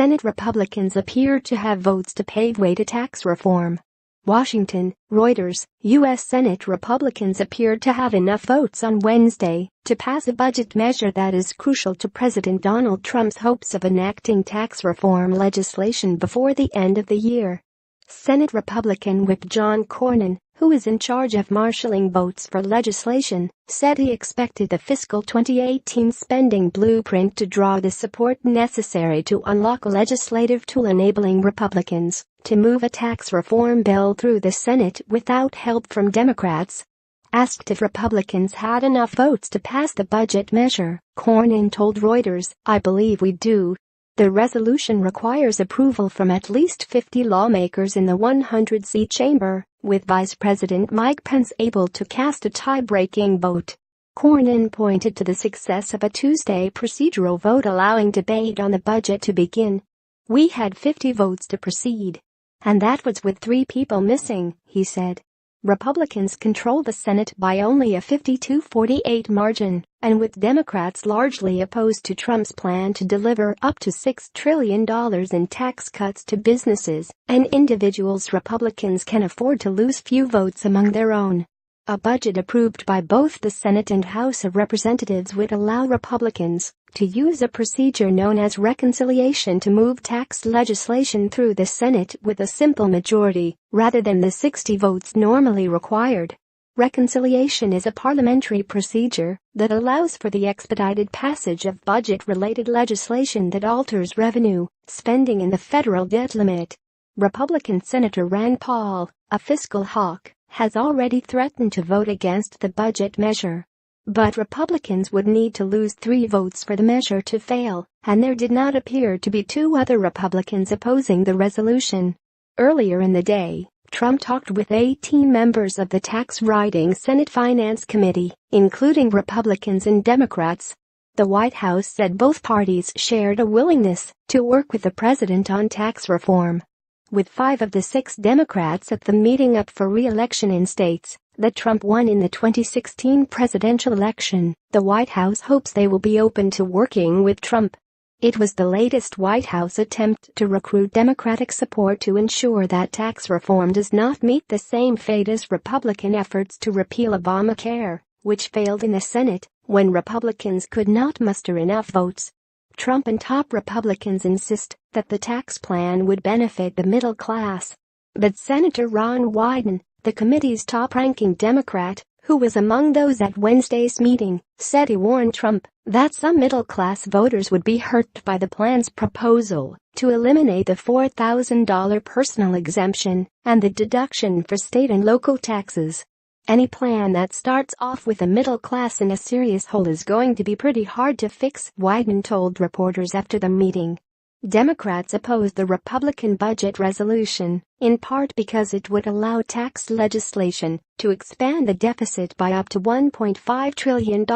Senate Republicans appear to have votes to pave way to tax reform. Washington, Reuters, U.S. Senate Republicans appeared to have enough votes on Wednesday to pass a budget measure that is crucial to President Donald Trump's hopes of enacting tax reform legislation before the end of the year. Senate Republican Whip John Cornyn, who is in charge of marshalling votes for legislation, said he expected the fiscal 2018 spending blueprint to draw the support necessary to unlock a legislative tool enabling Republicans to move a tax reform bill through the Senate without help from Democrats. Asked if Republicans had enough votes to pass the budget measure, Cornyn told Reuters, "I believe we do. The resolution requires approval from at least 50 lawmakers in the 100-seat chamber, with Vice President Mike Pence able to cast a tie-breaking vote." Cornyn pointed to the success of a Tuesday procedural vote allowing debate on the budget to begin. "We had 50 votes to proceed. And that was with 3 people missing," he said. Republicans control the Senate by only a 52-48 margin, and with Democrats largely opposed to Trump's plan to deliver up to $6 trillion in tax cuts to businesses and individuals, Republicans can afford to lose few votes among their own. A budget approved by both the Senate and House of Representatives would allow Republicans to use a procedure known as reconciliation to move tax legislation through the Senate with a simple majority, rather than the 60 votes normally required. Reconciliation is a parliamentary procedure that allows for the expedited passage of budget-related legislation that alters revenue, spending and the federal debt limit. Republican Senator Rand Paul, a fiscal hawk, has already threatened to vote against the budget measure. But Republicans would need to lose 3 votes for the measure to fail, and there did not appear to be 2 other Republicans opposing the resolution. Earlier in the day, Trump talked with 18 members of the tax-writing Senate Finance Committee, including Republicans and Democrats. The White House said both parties shared a willingness to work with the president on tax reform. With 5 of the 6 Democrats at the meeting up for re-election in states that Trump won in the 2016 presidential election, the White House hopes they will be open to working with Trump. It was the latest White House attempt to recruit Democratic support to ensure that tax reform does not meet the same fate as Republican efforts to repeal Obamacare, which failed in the Senate when Republicans could not muster enough votes. Trump and top Republicans insist that the tax plan would benefit the middle class. But Senator Ron Wyden, the committee's top-ranking Democrat, who was among those at Wednesday's meeting, said he warned Trump that some middle-class voters would be hurt by the plan's proposal to eliminate the $4,000 personal exemption and the deduction for state and local taxes. "Any plan that starts off with the middle class in a serious hole is going to be pretty hard to fix," Wyden told reporters after the meeting. Democrats opposed the Republican budget resolution, in part because it would allow tax legislation to expand the deficit by up to $1.5 trillion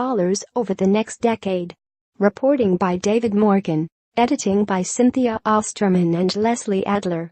over the next decade. Reporting by David Morgan, editing by Cynthia Osterman and Leslie Adler.